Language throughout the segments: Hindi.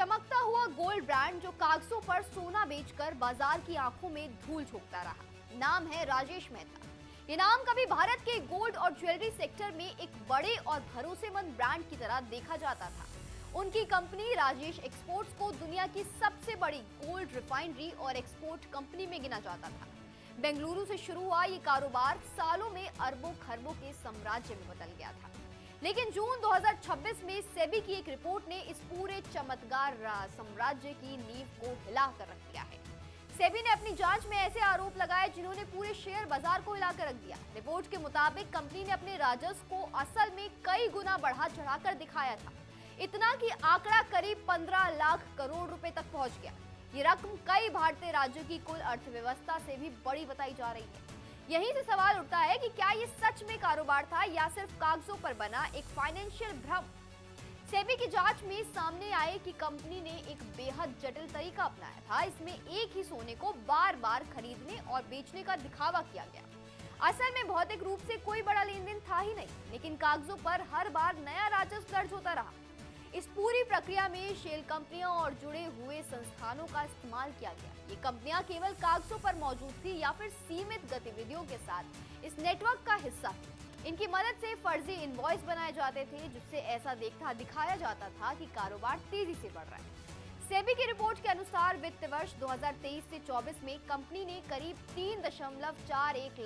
चमकता हुआ गोल्ड ब्रांड जो कागजों पर सोना बेचकर बाजार की आंखों में धूल झोंकता रहा। नाम है राजेश मेहता। ये नाम कभी भारत के गोल्ड और ज्वेलरी सेक्टर में एक बड़े और भरोसेमंद ब्रांड की तरह देखा जाता था। उनकी कंपनी राजेश एक्सपोर्ट्स को दुनिया की सबसे बड़ी गोल्ड रिफाइनरी और एक्सपोर्ट कंपनी में गिना जाता था। बेंगलुरु से शुरू हुआ ये कारोबार सालों में अरबों खरबों के साम्राज्य में बदल गया था। लेकिन जून 2026 में सेबी की एक रिपोर्ट ने इस पूरे चमत्कार साम्राज्य की नींव को हिला कर रख दिया है। सेबी ने अपनी जांच में ऐसे आरोप लगाए जिन्होंने पूरे शेयर बाजार को हिलाकर रख दिया। रिपोर्ट के मुताबिक कंपनी ने अपने राजस्व को असल में कई गुना बढ़ा चढ़ाकर दिखाया था, इतना कि आंकड़ा करीब 15 लाख करोड़ रुपए तक पहुंच गया। ये रकम कई भारतीय राज्यों की कुल अर्थव्यवस्था से भी बड़ी बताई जा रही है। यहीं से सवाल उठता है कि क्या ये सच में कारोबार था या सिर्फ कागजों पर बना एक फाइनेंशियल भ्रम। सेबी की जांच में सामने आए कि कंपनी ने एक बेहद जटिल तरीका अपनाया था। इसमें एक ही सोने को बार बार खरीदने और बेचने का दिखावा किया गया। असल में भौतिक रूप से कोई बड़ा लेन देन था ही नहीं, लेकिन कागजों पर हर बार नया राजस्व दर्ज होता रहा। इस पूरी प्रक्रिया में शेल कंपनियों और जुड़े हुए संस्थानों का इस्तेमाल किया गया। ये कंपनियां केवल कागजों पर मौजूद थी या फिर सीमित गतिविधियों के साथ इस नेटवर्क का हिस्सा थी। इनकी मदद से फर्जी इनवॉइस बनाए जाते थे, जिससे ऐसा दिखाया जाता था कि कारोबार तेजी से बढ़ रहा है। सेबी की रिपोर्ट के अनुसार वित्त वर्ष 2023 से 24 में कंपनी ने करीब 3.41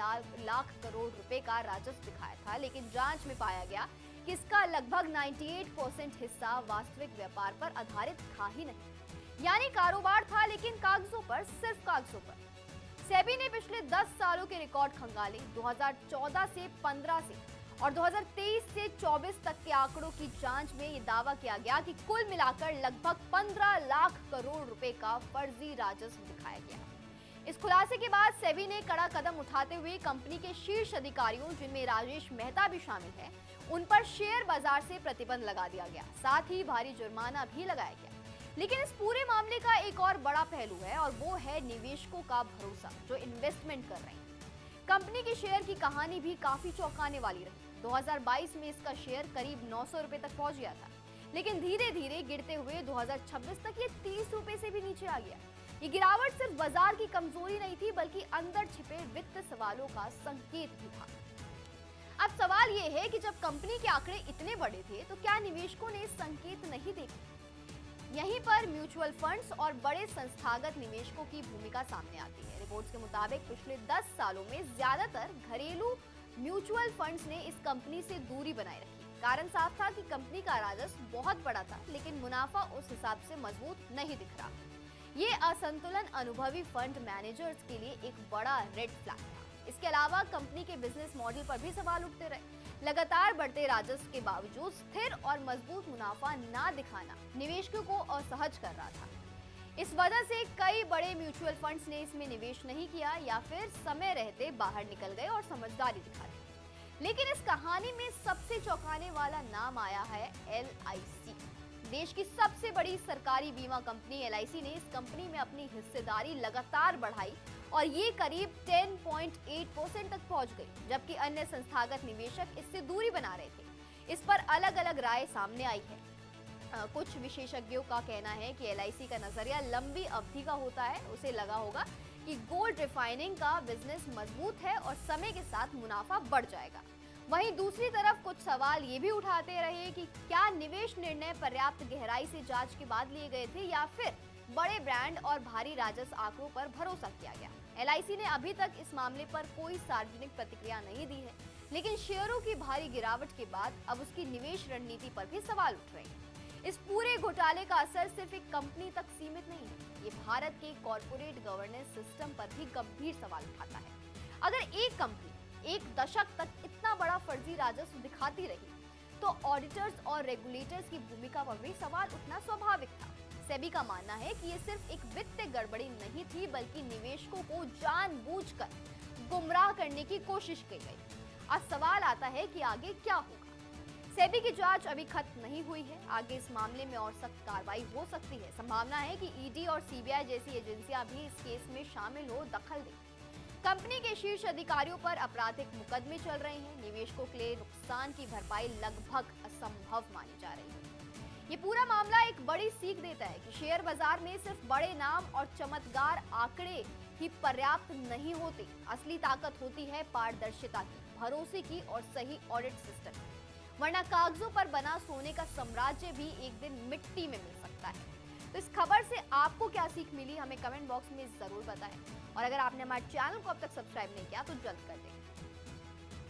लाख करोड़ रुपए का राजस्व दिखाया था, लेकिन जांच में पाया गया कि इसका लगभग 98% हिस्सा वास्तविक व्यापार पर आधारित था ही नहीं। यानी कारोबार था लेकिन कागजों पर, सिर्फ कागजों पर। सेबी ने पिछले 10 सालों के रिकॉर्ड खंगाले। 2014 से 15 से और 2023 से 24 तक के आंकड़ों की जांच में ये दावा किया गया कि कुल मिलाकर लगभग 15 लाख करोड़ रुपए का फर्जी राजस्व दिखाया गया। इस खुलासे के बाद सेबी ने कड़ा कदम उठाते हुए कंपनी के शीर्ष अधिकारियों, जिनमें राजेश मेहता भी शामिल है, उन पर शेयर बाजार से प्रतिबंध लगा दिया गया। साथ ही भारी जुर्माना भी लगाया गया। लेकिन इस पूरे मामले का एक और बड़ा पहलू है और वो है निवेशकों का भरोसा जो इन्वेस्टमेंट कर रहे हैं। कंपनी के शेयर की कहानी भी काफी चौंकाने वाली रही। 2022 में इसका शेयर करीब 900 रुपए तक पहुंच गया था, लेकिन धीरे धीरे गिरते हुए 2026 तक ये 30 रुपए से भी नीचे आ गया। ये गिरावट सिर्फ बाजार की कमजोरी नहीं थी, बल्कि अंदर छिपे वित्त सवालों का संकेत भी था। अब सवाल ये है कि जब कंपनी के आंकड़े इतने बड़े थे तो क्या निवेशकों ने संकेत नहीं देखे? यहीं पर म्यूचुअल फंड्स और बड़े संस्थागत निवेशकों की भूमिका सामने आती है। रिपोर्ट्स के मुताबिक पिछले 10 सालों में ज्यादातर घरेलू म्यूचुअल फंड्स ने इस कंपनी से दूरी बनाए रखी। कारण साफ था कि कंपनी का राजस्व बहुत बड़ा था, लेकिन मुनाफा उस हिसाब से मजबूत नहीं दिख रहा। ये असंतुलन अनुभवी फंड मैनेजर्स के लिए एक बड़ा रेड फ्लैग था। इसके अलावा कंपनी के बिजनेस मॉडल पर भी सवाल उठते रहे। लगातार बढ़ते राजस्व के बावजूद स्थिर और मजबूत मुनाफा ना दिखाना निवेशकों को असहज कर रहा था। इस वजह से कई बड़े म्यूचुअल फंड्स ने इसमें निवेश नहीं किया या फिर समय रहते बाहर निकल गए और समझदारी दिखा दी। लेकिन इस कहानी में सबसे चौंकाने वाला नाम आया है LIC। देश की सबसे बड़ी सरकारी बीमा कंपनी LIC ने इस कंपनी में अपनी हिस्सेदारी लगातार बढ़ाई और ये करीब 10.8% तक पहुंच गई, जबकि अन्य संस्थागत निवेशक इससे दूरी बना रहे थे। इस पर अलग अलग राय सामने आई है। कुछ विशेषज्ञों का कहना है कि LIC का नजरिया लंबी अवधि का होता है। उसे लगा होगा कि गोल्ड रिफाइनिंग का बिजनेस मजबूत है और समय के साथ मुनाफा बढ़ जाएगा। वहीं दूसरी तरफ कुछ सवाल ये भी उठाते रहे कि क्या निवेश निर्णय पर्याप्त गहराई से जांच के बाद लिए गए थे या फिर बड़े ब्रांड और भारी राजस्व आंकड़ों पर भरोसा किया गया। LIC ने अभी तक इस मामले पर कोई सार्वजनिक प्रतिक्रिया नहीं दी है, लेकिन शेयरों की भारी गिरावट के बाद अब उसकी निवेश रणनीति पर भी सवाल उठ रहे हैं। इस पूरे घोटाले का असर सिर्फ एक कंपनी तक सीमित नहीं है, ये भारत के कॉर्पोरेट गवर्नेंस सिस्टम पर भी गंभीर सवाल उठाता है। अगर एक कंपनी एक दशक तक इतना बड़ा फर्जी राजस्व दिखाती रही तो ऑडिटर्स और रेगुलेटर्स की भूमिका पर भी सवाल उठना स्वाभाविक था। सेबी का मानना है कि ये सिर्फ एक वित्तीय गड़बड़ी नहीं थी, बल्कि निवेशकों को जानबूझकर गुमराह करने की कोशिश की गई। अब सवाल आता है कि आगे क्या होगा। सेबी की जांच अभी खत्म नहीं हुई है। आगे इस मामले में और सख्त कार्रवाई हो सकती है। संभावना है कि ED और CBI जैसी एजेंसियां भी इस केस में शामिल हो, दखल दें। कंपनी के शीर्ष अधिकारियों पर आपराधिक मुकदमे चल रहे हैं। निवेशकों के लिए नुकसान की भरपाई लगभग असंभव मानी जा रही है। ये पूरा मामला एक बड़ी सीख देता है कि शेयर बाजार में सिर्फ बड़े नाम और चमत्कार आंकड़े ही पर्याप्त नहीं होते। असली ताकत होती है पारदर्शिता की, भरोसे की और सही ऑडिट सिस्टम की। वरना कागजों पर बना सोने का साम्राज्य भी एक दिन मिट्टी में मिल सकता है। तो इस खबर से आपको क्या सीख मिली, हमें कमेंट बॉक्स में जरूर बताएं। और अगर आपने हमारे चैनल को अब तक सब्सक्राइब नहीं किया तो जल्द कर दें।